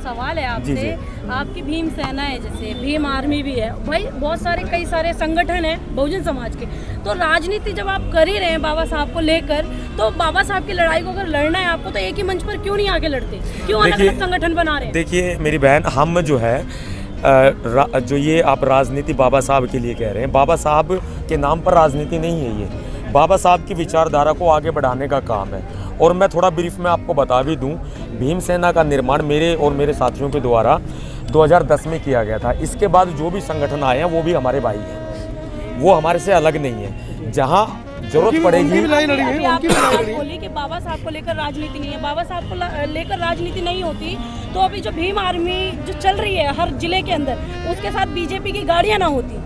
सवाल है आपसे। आपकी भीम सेना है, जैसे भीम आर्मी भी है भाई, बहुत सारे कई सारे संगठन है बहुजन समाज के। तो राजनीति जब आप कर ही रहे हैं बाबा साहब को लेकर, तो बाबा साहब की लड़ाई को अगर लड़ना है आपको, तो एक ही मंच पर क्यों नहीं आके लड़ते, क्यों अलग अलग संगठन बना रहे हैं? देखिए मेरी बहन, हम जो है जो ये आप राजनीति बाबा साहब के लिए कह रहे हैं, बाबा साहब के नाम पर राजनीति नहीं है। ये बाबा साहब की विचारधारा को आगे बढ़ाने का काम है। और मैं थोड़ा ब्रीफ में आपको बता भी दूं, भीम सेना का निर्माण मेरे और मेरे साथियों के द्वारा 2010 में किया गया था। इसके बाद जो भी संगठन आए हैं वो भी हमारे भाई हैं, वो हमारे से अलग नहीं है। जहां जरूरत पड़ेगी बोली कि बाबा साहब को लेकर राजनीति नहीं है, बाबा साहब को लेकर राजनीति नहीं होती तो अभी जो भीम आर्मी जो चल रही है हर जिले के अंदर, उसके साथ बीजेपी की गाड़ियां ना होती।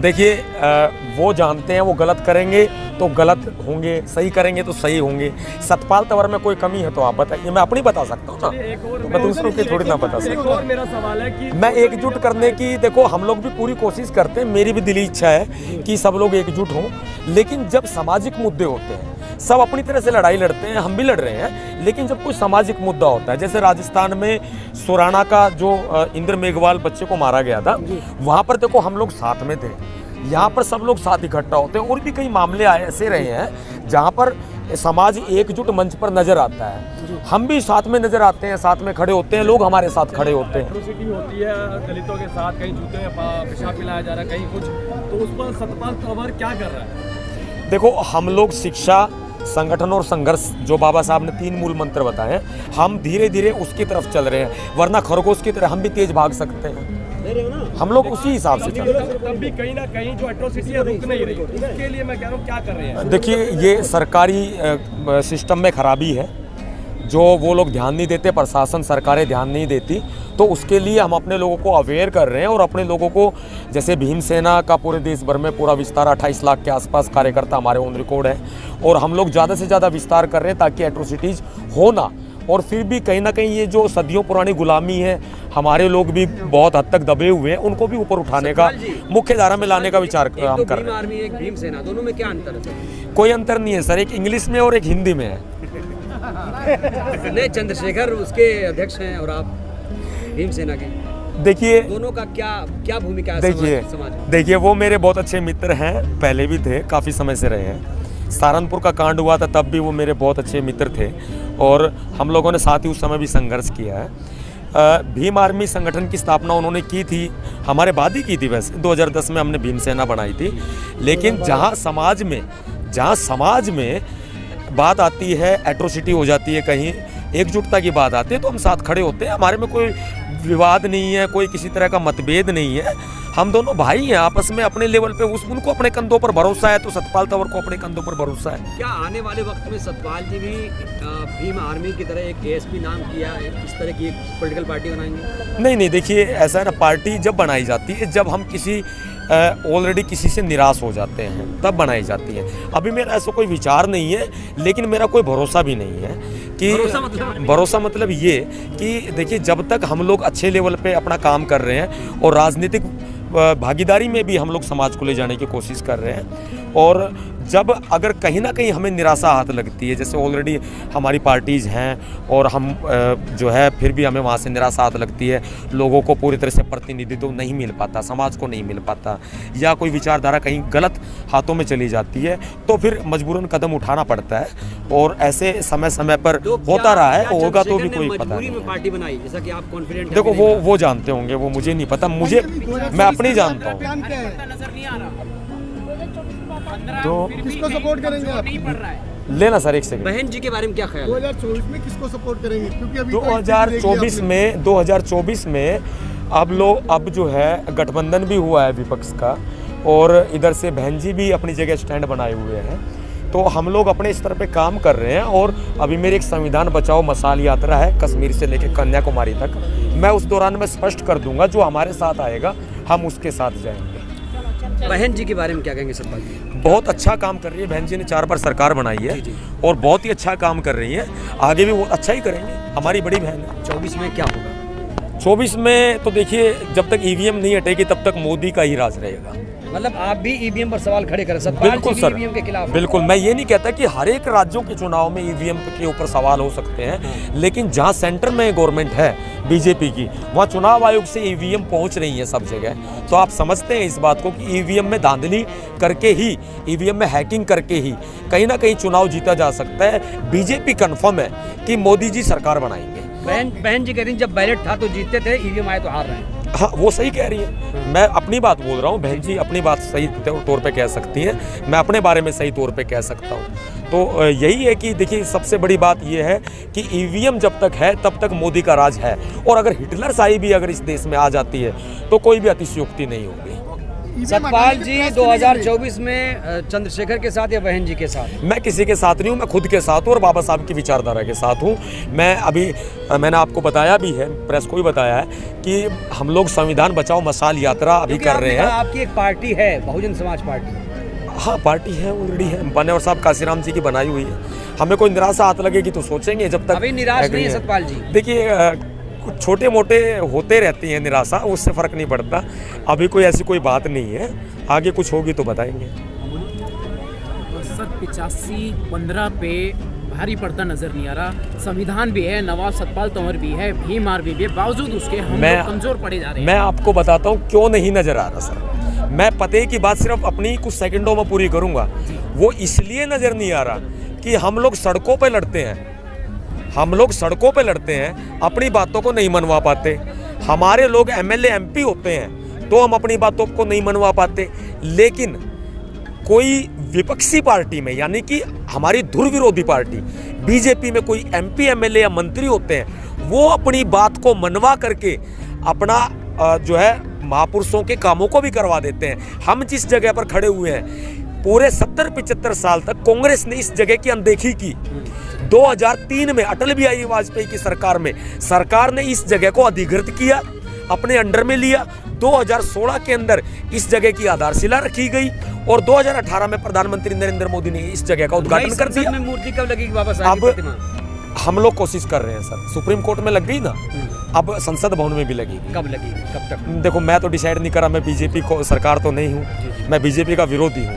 देखिए वो जानते हैं वो गलत करेंगे तो गलत होंगे, सही करेंगे तो सही होंगे। सतपाल तंवर में कोई कमी है तो आप बताइए, मैं अपनी बता सकता हूँ ना, तो मैं दूसरों की थोड़ी ना बता सकता। और मेरा सवाल है कि मैं एकजुट करने की, देखो हम लोग भी पूरी कोशिश करते हैं, मेरी भी दिली इच्छा है कि सब लोग एकजुट हों, लेकिन जब सामाजिक मुद्दे होते हैं, सब अपनी तरह से लड़ाई लड़ते हैं, हम भी लड़ रहे हैं, लेकिन जब कोई सामाजिक मुद्दा होता है, जैसे राजस्थान में सुराना का जो इंद्र मेघवाल बच्चे को मारा गया था, वहाँ पर देखो हम लोग साथ में थे, यहाँ पर सब लोग साथ इकट्ठा होते हैं। और भी कई मामले ऐसे रहे हैं जहाँ पर समाज एकजुट मंच पर नजर आता है, हम भी साथ में नजर आते हैं, साथ में खड़े होते हैं, लोग हमारे साथ खड़े होते हैं। एट्रोसिटी होती है दलितों के साथ, कहीं जूते में पेशाब पिलाया जा रहा है, कहीं कुछ, तो उस पर सतपाल तंवर क्या कर रहा है? देखो हम लोग शिक्षा, संगठन और संघर्ष, जो बाबा साहब ने 3 मूल मंत्र बताए, हम धीरे धीरे उसकी तरफ चल रहे हैं, वरना खरगोश की तरह हम भी तेज भाग सकते हैं। हम लोग उसी हिसाब से चल रहे हैं। तब भी कहीं ना कहीं जो एट्रोसिटी है रुक नहीं रही, उसके लिए मैं कह रहा हूँ क्या कर रहे हैं? देखिए ये सरकारी सिस्टम में खराबी है, जो वो लोग ध्यान नहीं देते, प्रशासन सरकारें ध्यान नहीं देती, तो उसके लिए हम अपने लोगों को अवेयर कर रहे हैं। और अपने लोगों को, जैसे भीम सेना का पूरे देश भर में पूरा विस्तार 28 लाख के आसपास कार्यकर्ता हमारे ऑन रिकॉर्ड है, और हम लोग ज़्यादा से ज़्यादा विस्तार कर रहे हैं ताकि एट्रोसिटीज़ हो ना। और फिर भी कहीं ना कहीं ये जो सदियों पुरानी गुलामी है, हमारे लोग भी बहुत हद तक दबे हुए हैं, उनको भी ऊपर उठाने का, मुख्य धारा में लाने का विचार हम कर रहे हैं। आर्मी, एक भीम सेना, दोनों में क्या अंतर है? कोई अंतर नहीं है सर, एक इंग्लिश में और एक हिंदी में है। नहीं, चंद्रशेखर उसके अध्यक्ष हैं और आप भीम सेना के, देखिए दोनों का क्या भूमिका है? देखिए वो मेरे बहुत अच्छे मित्र हैं, पहले भी थे, काफ़ी समय से रहे हैं। सहारनपुर का कांड हुआ था तब भी वो मेरे बहुत अच्छे मित्र थे, और हम लोगों ने साथ ही उस समय भी संघर्ष किया है। भीम आर्मी संगठन की स्थापना उन्होंने की थी, हमारे बाद ही की थी वैसे, 2010 में हमने भीम सेना बनाई थी। लेकिन जहाँ समाज में बात आती है, एट्रोसिटी हो जाती है, कहीं एकजुटता की बात आती है, तो हम साथ खड़े होते हैं। हमारे में कोई विवाद नहीं है, कोई किसी तरह का मतभेद नहीं है, हम दोनों भाई हैं आपस में अपने लेवल पे। उनको अपने कंधों पर भरोसा है, तो सतपाल तंवर को अपने कंधों पर भरोसा है। क्या आने वाले वक्त में सतपाल जी भी भीम आर्मी की तरह एक एएसपी नाम किया, इस तरह की एक पॉलिटिकल पार्टी बनाएंगे? नहीं, देखिए ऐसा है ना, पार्टी जब बनाई जाती है जब हम किसी ऑलरेडी किसी से निराश हो जाते हैं, तब बनाई जाती है। अभी मेरा ऐसा कोई विचार नहीं है, लेकिन मेरा कोई भरोसा भी नहीं है कि भरोसा मतलब ये कि देखिए जब तक हम लोग अच्छे लेवल पे अपना काम कर रहे हैं, और राजनीतिक भागीदारी में भी हम लोग समाज को ले जाने की कोशिश कर रहे हैं, और जब अगर कहीं ना कहीं हमें निराशा हाथ लगती है, जैसे ऑलरेडी हमारी पार्टीज़ हैं और हम जो है फिर भी हमें वहाँ से निराशा हाथ लगती है, लोगों को पूरी तरह से प्रतिनिधित्व नहीं मिल पाता, समाज को नहीं मिल पाता, या कोई विचारधारा कहीं गलत हाथों में चली जाती है, तो फिर मजबूरन कदम उठाना पड़ता है। और ऐसे समय समय पर होता रहा है, होगा तो भी कोई पता नहीं। पार्टी बनाई जैसा कि आप कॉन्फिडेंट हैं? देखो वो जानते होंगे, वो मुझे नहीं पता, मैं अपनी जानता हूँ। तो किसको सपोर्ट करेंगे आप? लेना सर एक सेकंड। बहन जी के बारे में क्या ख्याल है? 2024 में किसको सपोर्ट करेंगे? क्योंकि अभी 2024 में अब जो है गठबंधन भी हुआ है विपक्ष का, और इधर से बहन जी भी अपनी जगह स्टैंड बनाए हुए हैं, तो हम लोग अपने स्तर पे काम कर रहे हैं। और अभी मेरी एक संविधान बचाओ मसाल यात्रा है कश्मीर से लेकर कन्याकुमारी तक, मैं उस दौरान में स्पष्ट कर दूंगा, जो हमारे साथ आएगा हम उसके साथ जाएंगे। बहन जी के बारे में क्या कहेंगे सतपाल जी? बहुत अच्छा काम कर रही है बहन जी ने, 4 बार सरकार बनाई है, और बहुत ही अच्छा काम कर रही है, आगे भी वो अच्छा ही करेंगे, हमारी बड़ी बहन है। 24 में क्या होगा? 24 में तो देखिए जब तक ईवीएम नहीं हटेगी तब तक मोदी का ही राज रहेगा। मतलब आप भी ईवीएम पर सवाल खड़े करें, सतपाल बिल्कुल जी सर, भी ईवीएम के खिलाफ हैं। बिल्कुल। मैं ये नहीं कहता कि हर एक राज्यों के चुनाव में ईवीएम के ऊपर सवाल हो सकते हैं, लेकिन जहां सेंटर में गवर्नमेंट है बीजेपी की, वहां चुनाव आयोग से ईवीएम पहुंच रही है सब जगह। तो आप समझते हैं इस बात को कि ईवीएम में धांधली करके ही, ईवीएम में हैकिंग करके ही कहीं ना कहीं चुनाव जीता जा सकता है। बीजेपी कन्फर्म है कि मोदी जी सरकार बनाएंगे। बहन जी कह रही हैं, जब बैलेट था तो जीतते थे, ईवीएम आए तो हार रहे हैं। हाँ, वो सही कह रही है। मैं अपनी बात बोल रहा हूँ, बहन जी अपनी बात सही तौर पे कह सकती हैं, मैं अपने बारे में सही तौर पे कह सकता हूँ। तो यही है कि देखिए, सबसे बड़ी बात ये है कि ईवीएम जब तक है तब तक मोदी का राज है, और अगर हिटलर शाही भी अगर इस देश में आ जाती है तो कोई भी अतिशयोक्ति नहीं होगी। सतपाल जी 2024 में चंद्रशेखर के साथ या बहन जी के साथ? मैं किसी के साथ नहीं हूँ, मैं खुद के साथ हूँ और बाबा साहब की विचारधारा के साथ हूँ। मैं अभी मैंने आपको बताया भी है, प्रेस को भी बताया है कि हम लोग संविधान बचाओ मशाल यात्रा अभी कर रहे हैं। आपकी एक पार्टी है, बहुजन समाज पार्टी। हाँ, पार्टी है, ऑलरेडी है, मान्यवर साहब काशीराम जी की बनाई हुई है। हमें कोई निराशा हाथ लगेगी तो सोचेंगे, जब तक अभी निराश नहीं है सतपाल जी। देखिए, कुछ छोटे मोटे होते रहती हैं निराशा, उससे फ़र्क नहीं पड़ता। अभी कोई ऐसी कोई बात नहीं है, आगे कुछ होगी तो बताएंगे। सर 85-15 पे भारी पड़ता नजर नहीं आ रहा। संविधान भी है, नवाब सतपाल तंवर भी है, भीम आर्मी भी है, बावजूद उसके हम लोग कमजोर पड़े जा रहे हैं। मैं आपको बताता हूँ क्यों नहीं नज़र आ रहा सर। मैं पते की बात सिर्फ अपनी कुछ सेकंडों में पूरी करूँगा। वो इसलिए नज़र नहीं आ रहा कि हम लोग सड़कों पर लड़ते हैं, हम लोग सड़कों पे लड़ते हैं, अपनी बातों को नहीं मनवा पाते। हमारे लोग एमएलए एमपी होते हैं तो हम अपनी बातों को नहीं मनवा पाते, लेकिन कोई विपक्षी पार्टी में, यानी कि हमारी धुर विरोधी पार्टी बीजेपी में कोई एमपी एमएलए या मंत्री होते हैं, वो अपनी बात को मनवा करके अपना जो है महापुरुषों के कामों को भी करवा देते हैं। हम जिस जगह पर खड़े हुए हैं, पूरे 70-75 साल तक कांग्रेस ने इस जगह की अनदेखी की। 2003 में अटल बिहारी वाजपेयी की सरकार ने इस जगह को अधिकृत किया, अपने अंडर में लिया। 2016 के अंदर इस जगह की आधारशिला रखी गई और 2018 में प्रधानमंत्री नरेंद्र मोदी ने इस जगह का उद्घाटन कर दिया। में मूर्ति कब लगेगी बाबा साहब की प्रतिमा? हम लोग कोशिश कर रहे हैं सर। सुप्रीम कोर्ट में लग गई ना, अब संसद भवन में भी लगेगी। कब लगेगी, कब तक? देखो, मैं तो डिसाइड नहीं करा, मैं बीजेपी को सरकार तो नहीं हूँ, मैं बीजेपी का विरोधी हूँ,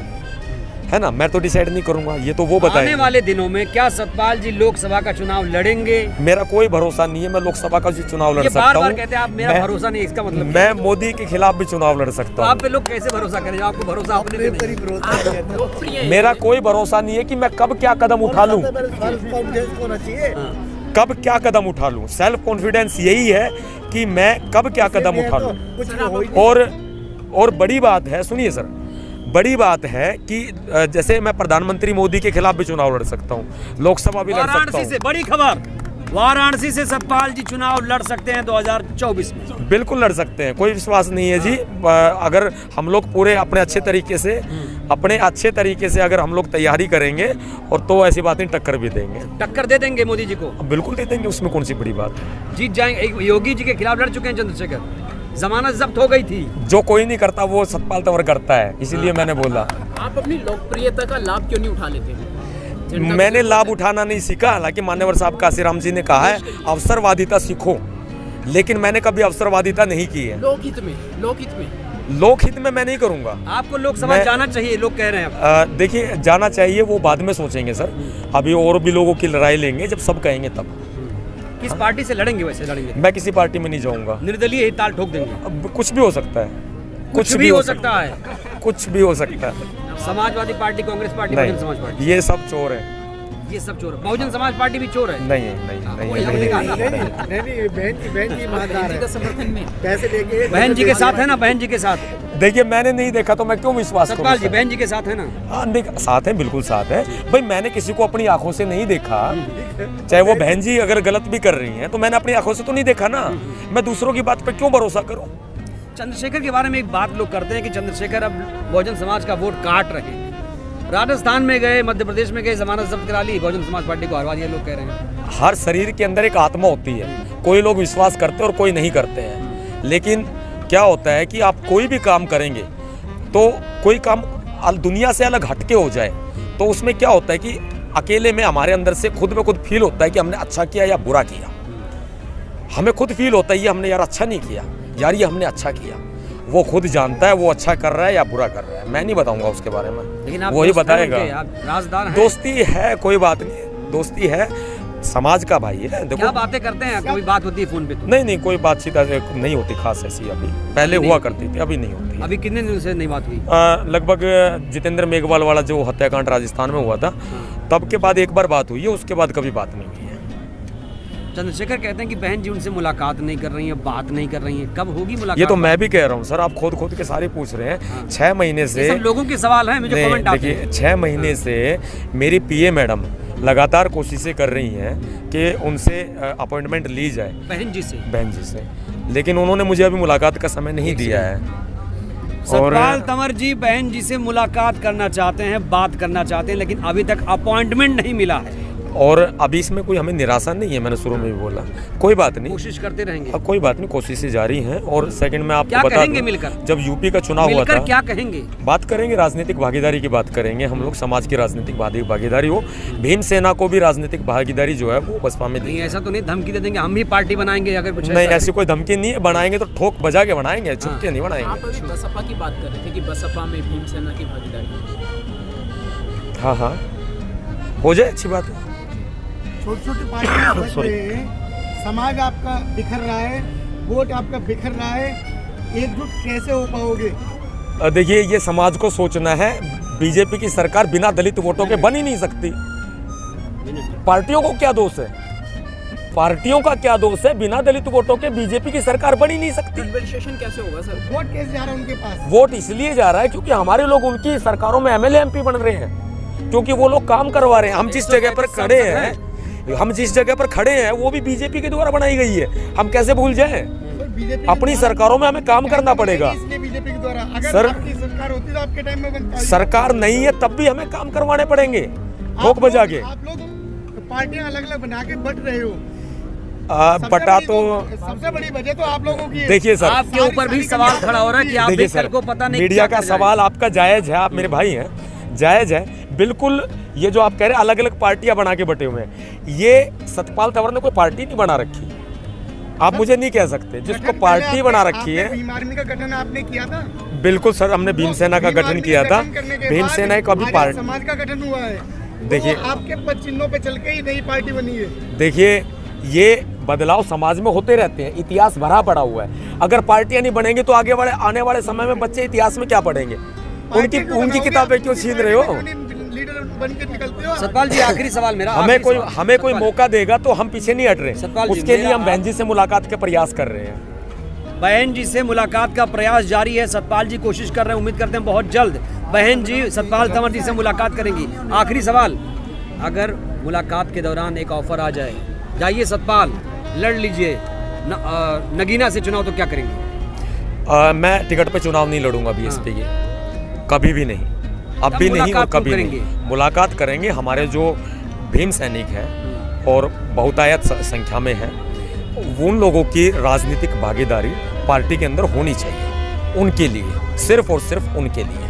है ना। मैं तो डिसाइड नहीं करूंगा, ये तो वो बताएंगे। आने वाले दिनों में क्या सतपाल जी लोकसभा का चुनाव लड़ेंगे? मेरा कोई भरोसा नहीं है, मैं लोकसभा का चुनाव लड़ सकता हूँ। बार-बार कहते हैं आप, मेरा भरोसा नहीं है, इसका मतलब मैं मोदी के खिलाफ भी चुनाव लड़ सकता हूँ। आप पे लोग कैसे भरोसा करें, आपको भरोसा अपने पे नहीं है? मेरा कोई भरोसा नहीं है कि मैं कब क्या कदम उठा लूँ, कब क्या कदम उठा लूँ। सेल्फ कॉन्फिडेंस यही है कि मैं कब क्या कदम उठा लूँ। और बड़ी बात है, सुनिए सर, बड़ी बात है कि जैसे मैं प्रधानमंत्री मोदी के खिलाफ भी चुनाव लड़ सकता हूँ, लोकसभा भी लड़ सकता वाराणसी हूँ। से बड़ी खबर, वाराणसी से सतपाल जी चुनाव लड़ सकते हैं 2024 में। बिल्कुल लड़ सकते हैं, कोई विश्वास नहीं है जी। अगर हम लोग पूरे अपने अच्छे तरीके से अगर हम लोग तैयारी करेंगे और तो ऐसी बात नहीं, टक्कर भी देंगे। टक्कर दे देंगे मोदी जी को? बिल्कुल दे देंगे, उसमें कौन सी बड़ी बात है। जीत जाएंगे। योगी जी के खिलाफ लड़ चुके हैं चंद्रशेखर, जमानत जब्त हो गई थी। जो कोई नहीं करता वो सतपाल तंवर करता है, इसीलिए मैंने बोला। आप अपनी लोकप्रियता का लाभ क्यों नहीं उठा लेते? मैंने लाभ उठाना नहीं सीखा, हालांकि मान्यवर साहब काशीराम जी ने कहा है अवसरवादिता सीखो, लेकिन मैंने कभी अवसरवादिता नहीं की है। लोकहित में मैं नहीं करूंगा। आपको लोकसभा जाना चाहिए, लोग कह रहे हैं। देखिए, जाना चाहिए, वो बाद में सोचेंगे सर। अभी और भी लोगों की लड़ाई लेंगे, जब सब कहेंगे तब। किस पार्टी से लड़ेंगे? वैसे लड़ेंगे? मैं किसी पार्टी में नहीं जाऊंगा। निर्दलीय ही ताल ठोक देंगे? अब कुछ भी हो सकता है, कुछ भी हो सकता है, कुछ भी हो सकता है। Samajwadi party, Congress party, Bahujan Samaj party, ये सब चोर है। ये सब चोर है। बहुजन समाज पार्टी भी चोर है? नहीं, बहन जी ईमानदार है, समर्थन में पैसे लेके बहन जी के साथ है ना? बहन जी के साथ? देखिए, मैंने नहीं देखा तो मैं क्यों विश्वास करूं? सतपाल जी बहन जी के साथ है ना? साथ है, बिल्कुल साथ है भाई। मैंने किसी को अपनी आंखों से नहीं देखा, चाहे वो बहन जी अगर गलत भी कर रही हैं तो मैंने अपनी आंखों से तो नहीं देखा ना। मैं दूसरों की बात पे क्यों भरोसा करूं? चंद्रशेखर के बारे में एक बात लोग करते हैं कि चंद्रशेखर अब बहुजन समाज का वोट काट रहे हैं। राजस्थान में गए, मध्य प्रदेश में गए, जमानत जब्त करा ली, बहुजन समाज पार्टी को हरवा दिया, लोग कह रहे हैं। हर शरीर के अंदर एक आत्मा होती है, कोई लोग विश्वास करते हैं और कोई नहीं करते हैं। लेकिन क्या होता है कि आप कोई भी काम करेंगे तो कोई काम दुनिया से अलग हटके हो जाए तो उसमें क्या होता है कि अकेले में हमारे अंदर से खुद में खुद फील होता है कि हमने अच्छा किया या बुरा किया। हमें खुद फील होता है ये हमने यार अच्छा नहीं किया, यार ये हमने अच्छा किया। वो खुद जानता है वो अच्छा कर रहा है या बुरा कर रहा है, मैं नहीं बताऊंगा उसके बारे में, लेकिन आप वही दोस्त हैं बताएगा। उनके, आप राजदार हैं। दोस्ती है, कोई बात नहीं, दोस्ती है, समाज का भाई है। क्या देखो बातें करते हैं, कभी बात होती है फोन पे तो? नहीं कोई बातचीत ऐसे नहीं होती खास ऐसी, अभी पहले हुआ करती थी, अभी नहीं होती। अभी कितने दिनों से नहीं बात हुई? लगभग जितेंद्र मेघवाल वाला जो हत्याकांड राजस्थान में हुआ था, तब के बाद एक बार बात हुई है, उसके बाद कभी बात नहीं हुई है। चंद्रशेखर कहते हैं कि बहन जी उनसे मुलाकात नहीं कर रही है, बात नहीं कर रही है, कब होगी मुलाकात? ये तो मैं भी कह रहा हूँ सर, आप खुद के सारे पूछ रहे हैं। 6 महीने से, ये सब लोगों के सवाल हैं, मुझे कमेंट आते हैं। देखिए 6 महीने से मेरी पीए मैडम लगातार कोशिशें कर रही हैं कि उनसे अपॉइंटमेंट ली जाए बहन जी से, लेकिन उन्होंने मुझे अभी मुलाकात का समय नहीं दिया है। सतपाल तंवर जी बहन जी से मुलाकात करना चाहते हैं, बात करना चाहते हैं, लेकिन अभी तक अपॉइंटमेंट नहीं मिला है। और अभी इसमें कोई हमें निराशा नहीं है, मैंने शुरू में भी बोला, कोई बात नहीं, कोशिश करते रहेंगे। अब कोई बात नहीं, कोशिशें जारी हैं। और सेकंड में आपको क्या बता कहेंगे दूं, मिलकर? जब यूपी का चुनाव हुआ मिलकर था, क्या कहेंगे? बात करेंगे, राजनीतिक भागीदारी की बात करेंगे हम लोग, समाज की राजनीतिक भागीदारी हो। भीमसेना को भी राजनीतिक भागीदारी जो है वो बसपा में दी। नहीं, ऐसा तो नहीं धमकी दे देंगे हम भी पार्टी बनाएंगे अगर कुछ नहीं, ऐसा ऐसी कोई धमकी नहीं है, बनाएंगे तो ठोक बजा के बनाएंगे, छुप के नहीं आप बनाएंगे। अभी बसपा की बात कर रहे थे कि बसपा में भीमसेना की भागीदारी। हाँ हो जाए, अच्छी बात है। छोटी पार्टियां बच रही हैं, समाज आपका बिखर रहा है, वोट आपका बिखर रहा है, एकजुट कैसे हो पाओगे? देखिए ये समाज को सोचना है, बीजेपी की सरकार बिना दलित वोटों के बन ही नहीं सकती। पार्टियों को क्या दोष है, पार्टियों का क्या दोष है? बिना दलित वोटों के बीजेपी की सरकार बन ही नहीं सकती। कन्वर्सेशन कैसे होगा सर? वोट कैसे जा रहा है उनके पास? वोट इसलिए जा रहा है क्योंकि हमारे लोग उनकी सरकारों में एमएलए एमपी बन रहे हैं, क्योंकि वो लोग काम करवा रहे हैं। हम जिस जगह पर खड़े हैं वो भी बीजेपी के द्वारा बनाई गई है, हम कैसे भूल जाएं? अपनी सरकारों में हमें काम करना पड़ेगा। इसलिए बीजेपी के द्वारा, अगर सर, आपकी सरकार होती तो आपके टाइम में बनता। सरकार नहीं है तब भी हमें काम करवाने पड़ेंगे, ठोक बजा के। आप लोग पार्टियां अलग अलग बना के बट रहे हो। बटा तो सबसे बड़ी वजह तो आप लोगों की है। देखिए सर, आपके ऊपर भी सवाल खड़ा हो रहा है कि आप देखिए भी सर को पता नहीं मीडिया क्या का कर रहा है। सवाल आपका जायज है, आप मेरे भाई हैं, जायज है बिल्कुल। ये जो आप कह रहे हैं अलग अलग पार्टियां बना के बटे हुए हैं, ये सतपाल तंवर ने कोई पार्टी नहीं बना रखी, आप मुझे नहीं कह सकते। जिसको पार्टी बना रखी है, भीम आर्मी का गठन आपने किया था। बिल्कुल सर, हमने भीमसेना का गठन किया था। भीमसेना का भी पार्टी, समाज का गठन हुआ है। देखिए आपके पद चिन्हों पे चल के ही नई पार्टी बनी है। देखिए ये बदलाव समाज में होते रहते हैं, इतिहास भरा पड़ा हुआ है। अगर पार्टियां नहीं बनेंगी तो आने वाले समय में बच्चे इतिहास में क्या पढ़ेंगे? उनकी किताबें क्यों छीन रहे हो? लीडर बन के निकलते हो। सतपाल जी आखिरी सवाल मेरा, हमें कोई मौका देगा तो हम पीछे नहीं हट रहे, सतपाल जी, उसके लिए मेरा हम बहन जी से मुलाकात का प्रयास कर रहे हैं। बहन जी से मुलाकात का प्रयास जारी है, सतपाल जी कोशिश कर रहे हैं, उम्मीद करते हैं बहुत जल्द बहन जी सतपाल तंवर जी से मुलाकात करेंगी। आखिरी सवाल, अगर मुलाकात के दौरान एक ऑफर आ जाए, जाइए सतपाल लड़ लीजिए नगीना से चुनाव, तो क्या करेंगे? मैं टिकट पे चुनाव नहीं लड़ूंगा बीएसपी के, कभी भी नहीं, अब भी नहीं और कभी नहीं। मुलाकात करेंगे, हमारे जो भीम सैनिक हैं और बहुतायत संख्या में हैं, उन लोगों की राजनीतिक भागीदारी पार्टी के अंदर होनी चाहिए, उनके लिए, सिर्फ और सिर्फ उनके लिए।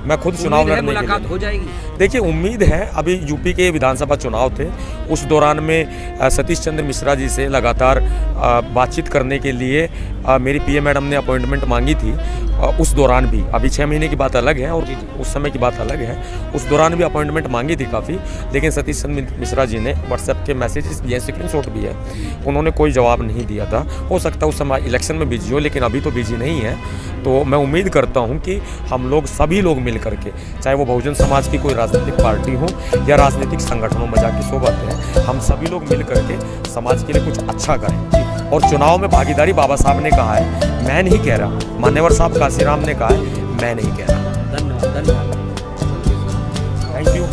मैं खुद चुनाव लड़ने के मुलाकात लिए, हो जाएगी। देखिए उम्मीद है, अभी यूपी के विधानसभा चुनाव थे, उस दौरान में सतीश चंद्र मिश्रा जी से लगातार बातचीत करने के लिए मेरी पीए मैडम ने अपॉइंटमेंट मांगी थी। उस दौरान भी, अभी 6 महीने की बात अलग है और उस समय की बात अलग है, उस दौरान भी अपॉइंटमेंट मांगी थी काफ़ी, लेकिन सतीश चंद्र मिश्रा जी ने व्हाट्सएप के मैसेजेस भी हैं, स्क्रीनशॉट भी है, उन्होंने कोई जवाब नहीं दिया था। हो सकता है उस समय इलेक्शन में बिजी हो, लेकिन अभी तो बिजी नहीं है। तो मैं उम्मीद करता हूं कि हम लोग सभी लोग मिल करके, चाहे वो बहुजन समाज की कोई राजनीतिक पार्टी हो या राजनीतिक संगठनों में जाके सोबत है, हम सभी लोग मिल करके समाज के लिए कुछ अच्छा करें। और चुनाव में भागीदारी बाबा साहब ने कहा है, मैं नहीं कह रहा, मान्यवर साहब काशीराम ने कहा है, मैं नहीं कह रहा। धन्यवाद, धन्यवाद, थैंक यू।